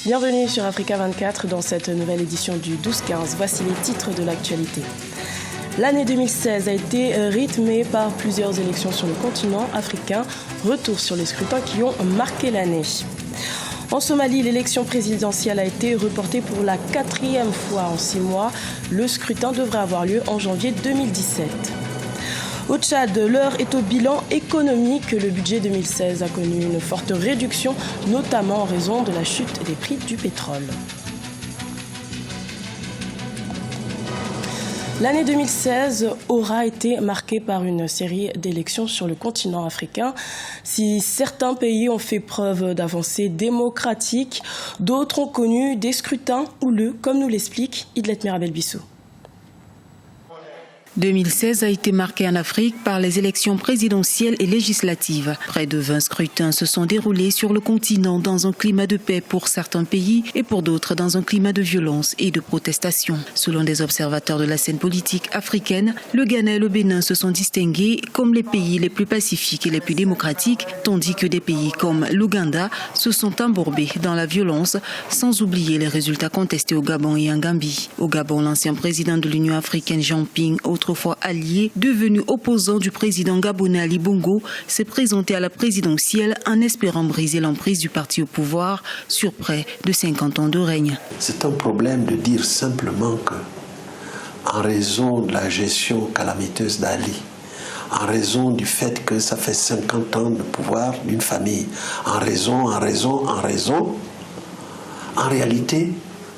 Bienvenue sur Africa 24 dans cette nouvelle édition du 12-15. Voici les titres de l'actualité. L'année 2016 a été rythmée par plusieurs élections sur le continent africain. Retour sur les scrutins qui ont marqué l'année. En Somalie, l'élection présidentielle a été reportée pour la 4e fois en 6 mois. Le scrutin devrait avoir lieu en janvier 2017. Au Tchad, l'heure est au bilan économique. Le budget 2016 a connu une forte réduction, notamment en raison de la chute des prix du pétrole. L'année 2016 aura été marquée par une série d'élections sur le continent africain. Si certains pays ont fait preuve d'avancées démocratiques, d'autres ont connu des scrutins houleux, comme nous l'explique Idlet Mirabel-Bissou. 2016 a été marqué en Afrique par les élections présidentielles et législatives. Près de 20 scrutins se sont déroulés sur le continent dans un climat de paix pour certains pays et pour d'autres dans un climat de violence et de protestation. Selon des observateurs de la scène politique africaine, le Ghana et le Bénin se sont distingués comme les pays les plus pacifiques et les plus démocratiques, tandis que des pays comme l'Ouganda se sont embourbés dans la violence, sans oublier les résultats contestés au Gabon et en Gambie. Au Gabon, l'ancien président de l'Union africaine Jean Ping, autrefois allié, devenu opposant du président gabonais Ali Bongo, s'est présenté à la présidentielle en espérant briser l'emprise du parti au pouvoir sur près de 50 ans de règne. C'est un problème de dire simplement que, en raison de la gestion calamiteuse d'Ali, en raison du fait que ça fait 50 ans de pouvoir d'une famille, en réalité,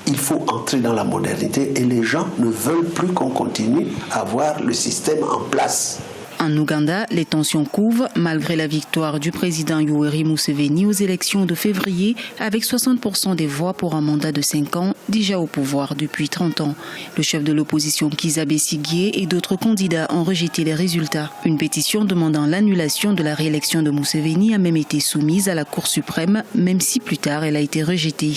il faut entrer dans la modernité et les gens ne veulent plus qu'on continue à avoir le système en place. En Ouganda, les tensions couvent malgré la victoire du président Yoweri Museveni aux élections de février avec 60% des voix pour un mandat de 5 ans, déjà au pouvoir depuis 30 ans. Le chef de l'opposition Kizza Besigye et d'autres candidats ont rejeté les résultats. Une pétition demandant l'annulation de la réélection de Museveni a même été soumise à la Cour suprême, même si plus tard elle a été rejetée.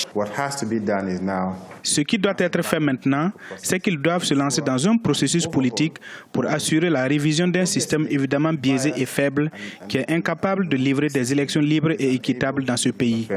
Ce qui doit être fait maintenant, c'est qu'ils doivent se lancer dans un processus politique pour assurer la révision d'un système évidemment biaisé et faible qui est incapable de livrer des élections libres et équitables dans ce pays.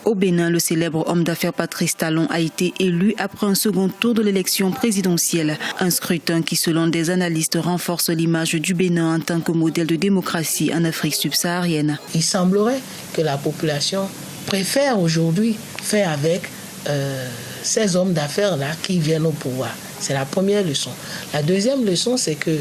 Au Bénin, le célèbre homme d'affaires Patrice Talon a été élu après un second tour de l'élection présidentielle. Un scrutin qui, selon des analystes, renforce l'image du Bénin en tant que modèle de démocratie en Afrique subsaharienne. Il semblerait que la population préfère aujourd'hui faire avec ces hommes d'affaires-là qui viennent au pouvoir. C'est la première leçon. La deuxième leçon, c'est que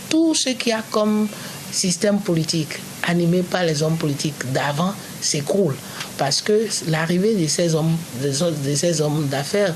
tout ce qu'il y a comme système politique animé par les hommes politiques d'avant s'écroule. Parce que l'arrivée de ces hommes d'affaires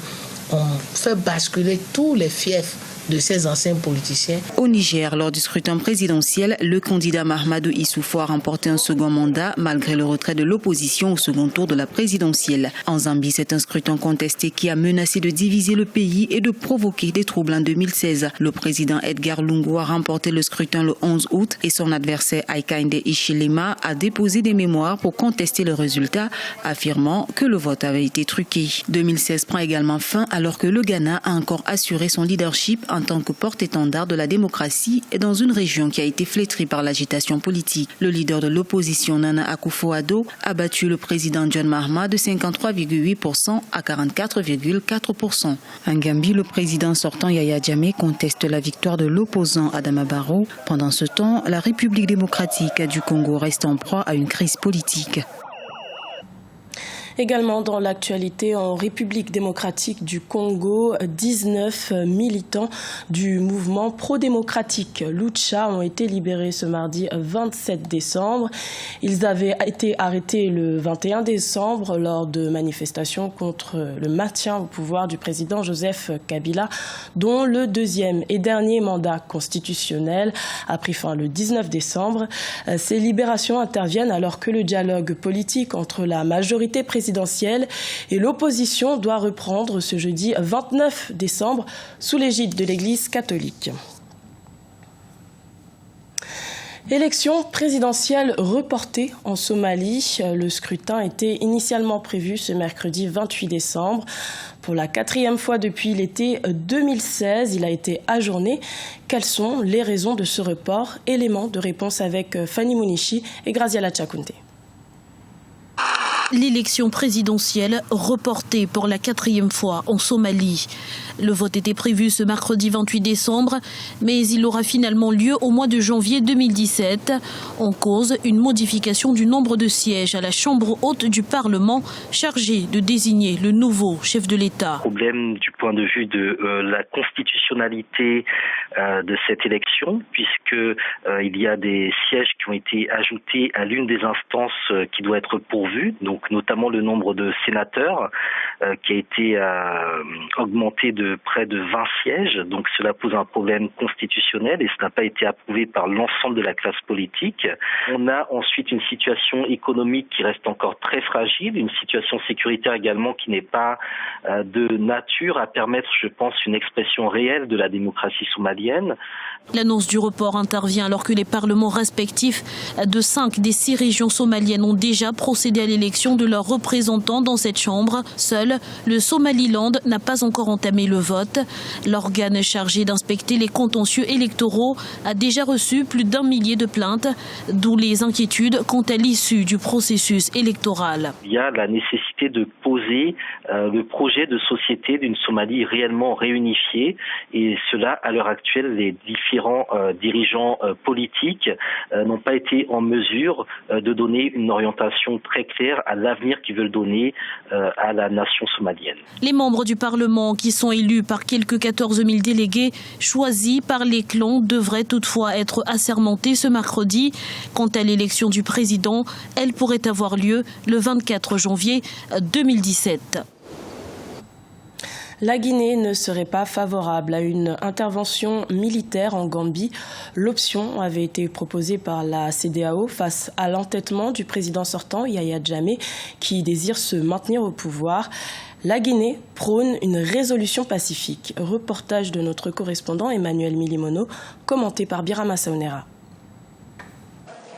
ont fait basculer tous les fiefs de ces anciens politiciens. Au Niger, lors du scrutin présidentiel, le candidat Mahamadou Issoufou a remporté un second mandat malgré le retrait de l'opposition au second tour de la présidentielle. En Zambie, c'est un scrutin contesté qui a menacé de diviser le pays et de provoquer des troubles en 2016. Le président Edgar Lungu a remporté le scrutin le 11 août et son adversaire Hakainde Hichilema a déposé des mémoires pour contester le résultat, affirmant que le vote avait été truqué. 2016 prend également fin alors que le Ghana a encore assuré son leadership en tant que porte-étendard de la démocratie et dans une région qui a été flétrie par l'agitation politique. Le leader de l'opposition, Nana Akufo-Addo, a battu le président John Mahama de 53,8% à 44,4%. En Gambie, le président sortant Yaya Jammeh conteste la victoire de l'opposant Adama Barrow. Pendant ce temps, la République démocratique du Congo reste en proie à une crise politique. Également dans l'actualité, en République démocratique du Congo, 19 militants du mouvement pro-démocratique Lucha ont été libérés ce mardi 27 décembre. Ils avaient été arrêtés le 21 décembre lors de manifestations contre le maintien au pouvoir du président Joseph Kabila, dont le deuxième et dernier mandat constitutionnel a pris fin le 19 décembre. Ces libérations interviennent alors que le dialogue politique entre la majorité présidentielle et l'opposition doit reprendre ce jeudi 29 décembre sous l'égide de l'Église catholique. Élection présidentielle reportée en Somalie. Le scrutin était initialement prévu ce mercredi 28 décembre. Pour la 4e fois depuis l'été 2016, il a été ajourné. Quelles sont les raisons de ce report? Élément de réponse avec Fanny Mounichi et Graziela Tchakounte. L'élection présidentielle reportée pour la 4e fois en Somalie. Le vote était prévu ce mercredi 28 décembre, mais il aura finalement lieu au mois de janvier 2017. En cause, une modification du nombre de sièges à la Chambre haute du Parlement chargée de désigner le nouveau chef de l'État. Problème du point de vue de la constitutionnalité de cette élection, puisque il y a des sièges qui ont été ajoutés à l'une des instances qui doit être pourvue, donc notamment le nombre de sénateurs qui a été augmenté de près de 20 sièges. Donc cela pose un problème constitutionnel et ça n'a pas été approuvé par l'ensemble de la classe politique. On a ensuite une situation économique qui reste encore très fragile, une situation sécuritaire également qui n'est pas de nature à permettre, je pense, une expression réelle de la démocratie somalienne. L'annonce du report intervient alors que les parlements respectifs de 5 des 6 régions somaliennes ont déjà procédé à l'élection de leurs représentants dans cette chambre. Seul le Somaliland n'a pas encore entamé le vote. L'organe chargé d'inspecter les contentieux électoraux a déjà reçu plus d'1 millier de plaintes, d'où les inquiétudes quant à l'issue du processus électoral. Il y a la nécessité de poser le projet de société d'une Somalie réellement réunifiée et cela, à l'heure actuelle, les différents dirigeants politiques n'ont pas été en mesure de donner une orientation très claire à l'avenir qu'ils veulent donner à la nation somalienne. Les membres du Parlement qui sont élus par quelques 14 000 délégués choisis par les clans devraient toutefois être assermentés ce mercredi. Quant à l'élection du président, elle pourrait avoir lieu le 24 janvier 2017. La Guinée ne serait pas favorable à une intervention militaire en Gambie. L'option avait été proposée par la CEDEAO face à l'entêtement du président sortant, Yahya Jammeh, qui désire se maintenir au pouvoir. La Guinée prône une résolution pacifique. Reportage de notre correspondant Emmanuel Milimono, commenté par Birama Saonera.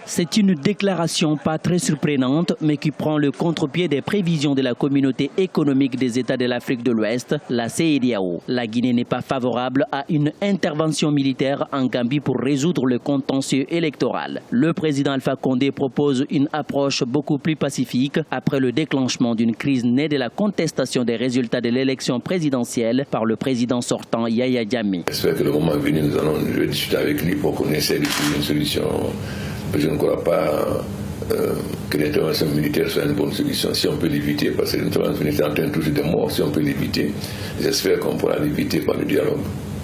C'est une déclaration pas très surprenante, mais qui prend le contre-pied des prévisions de la communauté économique des États de l'Afrique de l'Ouest, la CEDEAO. La Guinée n'est pas favorable à une intervention militaire en Gambie pour résoudre le contentieux électoral. Le président Alpha Condé propose une approche beaucoup plus pacifique après le déclenchement d'une crise née de la contestation des résultats de l'élection présidentielle par le président sortant Yahya Jammeh. J'espère que le moment venu, nous allons discuter avec lui pour qu'on essaie de trouver une solution. Je ne crois pas que l'intervention militaire soit une bonne solution. Si on peut l'éviter, parce que l'intervention militaire entraîne toujours des morts, si on peut l'éviter, j'espère qu'on pourra l'éviter par le dialogue.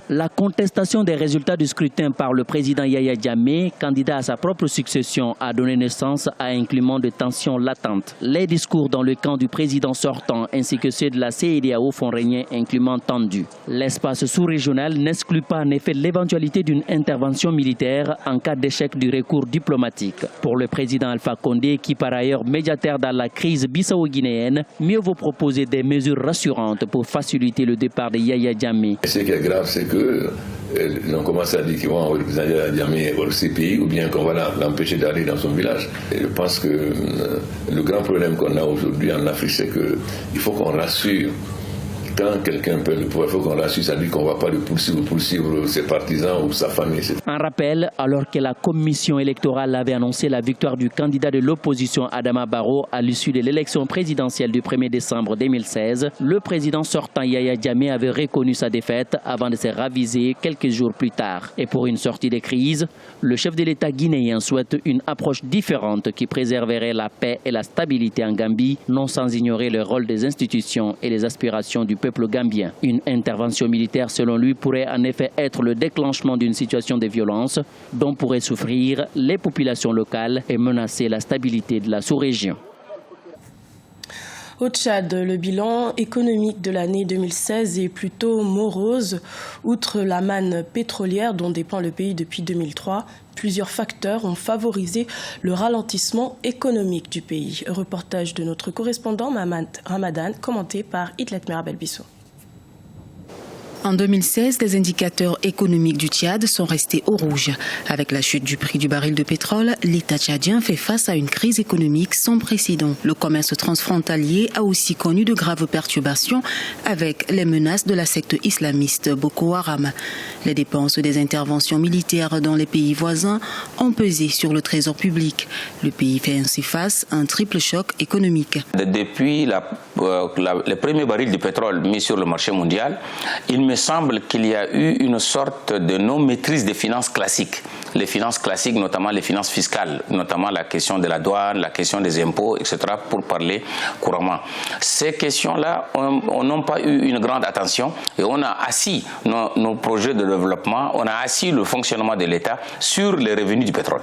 La contestation des résultats du scrutin par le président Yahya Jammeh, candidat à sa propre succession, a donné naissance à un climat de tension latente. Les discours dans le camp du président sortant ainsi que ceux de la CEDEAO font régner un climat tendu. L'espace sous-régional n'exclut pas en effet l'éventualité d'une intervention militaire en cas d'échec du recours diplomatique. Pour le président Alpha Condé, qui par ailleurs médiateur dans la crise bissau-guinéenne, mieux vaut proposer des mesures rassurantes pour faciliter le départ de Yahya Jammeh. Ce qui est grave, c'est que on commence à dire qu'ils vont envoyer le président Yahya Jammeh au CPI ou bien qu'on va l'empêcher d'aller dans son village. Et je pense que le grand problème qu'on a aujourd'hui en Afrique, c'est qu'il faut qu'on rassure. Quand quelqu'un peut le pouvoir, il faut qu'on rassure, ça dit qu'on ne va pas le poursuivre ses partisans ou sa famille. Un rappel, alors que la commission électorale avait annoncé la victoire du candidat de l'opposition Adama Barrow à l'issue de l'élection présidentielle du 1er décembre 2016, le président sortant Yahya Jammeh avait reconnu sa défaite avant de se raviser quelques jours plus tard. Et pour une sortie de crise, le chef de l'État guinéen souhaite une approche différente qui préserverait la paix et la stabilité en Gambie, non sans ignorer le rôle des institutions et les aspirations du peuple gambien. Une intervention militaire, selon lui, pourrait en effet être le déclenchement d'une situation de violence dont pourraient souffrir les populations locales et menacer la stabilité de la sous-région. Au Tchad, le bilan économique de l'année 2016 est plutôt morose. Outre la manne pétrolière dont dépend le pays depuis 2003, plusieurs facteurs ont favorisé le ralentissement économique du pays. Reportage de notre correspondant Mamad Ramadan, commenté par Idlet Merabel Bissou. En 2016, les indicateurs économiques du Tchad sont restés au rouge. Avec la chute du prix du baril de pétrole, l'État tchadien fait face à une crise économique sans précédent. Le commerce transfrontalier a aussi connu de graves perturbations avec les menaces de la secte islamiste Boko Haram. Les dépenses des interventions militaires dans les pays voisins ont pesé sur le trésor public. Le pays fait ainsi face à un triple choc économique. Depuis les premiers barils de pétrole mis sur le marché mondial, il me semble qu'il y a eu une sorte de non-maîtrise des finances classiques. Les finances classiques, notamment les finances fiscales, notamment la question de la douane, la question des impôts, etc., pour parler couramment. Ces questions-là n'ont pas eu une grande attention et on a assis nos projets de développement, on a assis le fonctionnement de l'État sur les revenus du pétrole.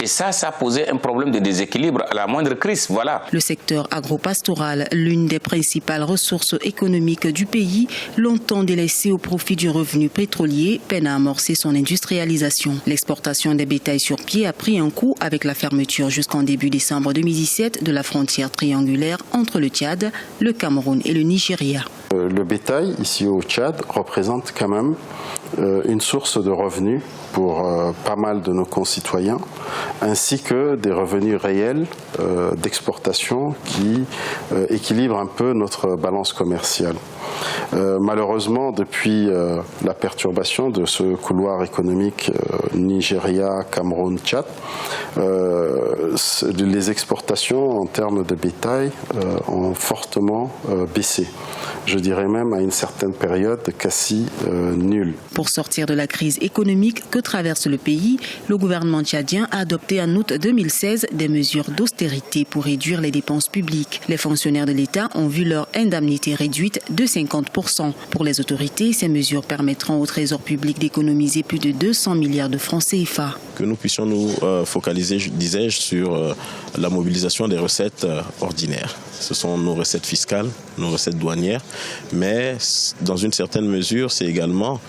Et ça a posé un problème de déséquilibre à la moindre crise. Voilà. Le secteur agropastoral, l'une des principales ressources économiques du pays, longtemps délaissé au profit du revenu pétrolier, peine à amorcer son industrialisation. L'exportation des bétails sur pied a pris un coup avec la fermeture jusqu'en début décembre 2017 de la frontière triangulaire entre le Tchad, le Cameroun et le Nigeria. Le bétail, ici au Tchad, représente quand même une source de revenus pour pas mal de nos concitoyens, ainsi que des revenus réels d'exportation qui équilibrent un peu notre balance commerciale. Malheureusement, depuis la perturbation de ce couloir économique Nigeria, Cameroun, Tchad, les exportations en termes de bétail ont fortement baissé. Je dirais même à une certaine période quasi nulle. Pour sortir de la crise économique que traverse le pays, le gouvernement tchadien a adopté en août 2016 des mesures d'austérité pour réduire les dépenses publiques. Les fonctionnaires de l'État ont vu leur indemnité réduite de 50%. Pour les autorités, ces mesures permettront au Trésor public d'économiser plus de 200 milliards de francs CFA. Que nous puissions nous focaliser, disais-je, sur la mobilisation des recettes ordinaires. Ce sont nos recettes fiscales, nos recettes douanières, mais dans une certaine mesure, c'est également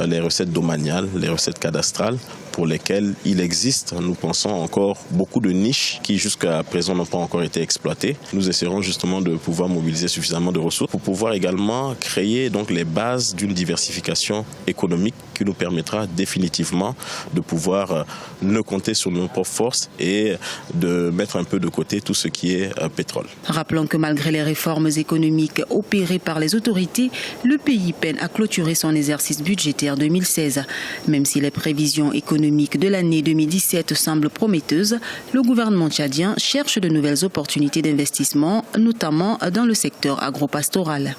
les recettes domaniales, les recettes cadastrales, pour lesquelles il existe, nous pensons, encore beaucoup de niches qui jusqu'à présent n'ont pas encore été exploitées. Nous essaierons justement de pouvoir mobiliser suffisamment de ressources pour pouvoir également créer donc les bases d'une diversification économique qui nous permettra définitivement de pouvoir ne compter sur nos propres forces et de mettre un peu de côté tout ce qui est pétrole. Rappelons que malgré les réformes économiques opérées par les autorités, le pays peine à clôturer son exercice budgétaire 2016. Même si les prévisions économiques de l'année 2017 semblent prometteuses, le gouvernement tchadien cherche de nouvelles opportunités d'investissement, notamment dans le secteur agropastoral.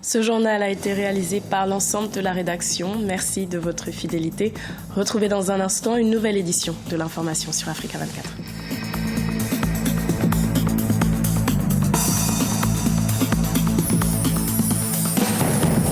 Ce journal a été réalisé par l'ensemble de la rédaction. Merci de votre fidélité. Retrouvez dans un instant une nouvelle édition de l'information sur Africa 24.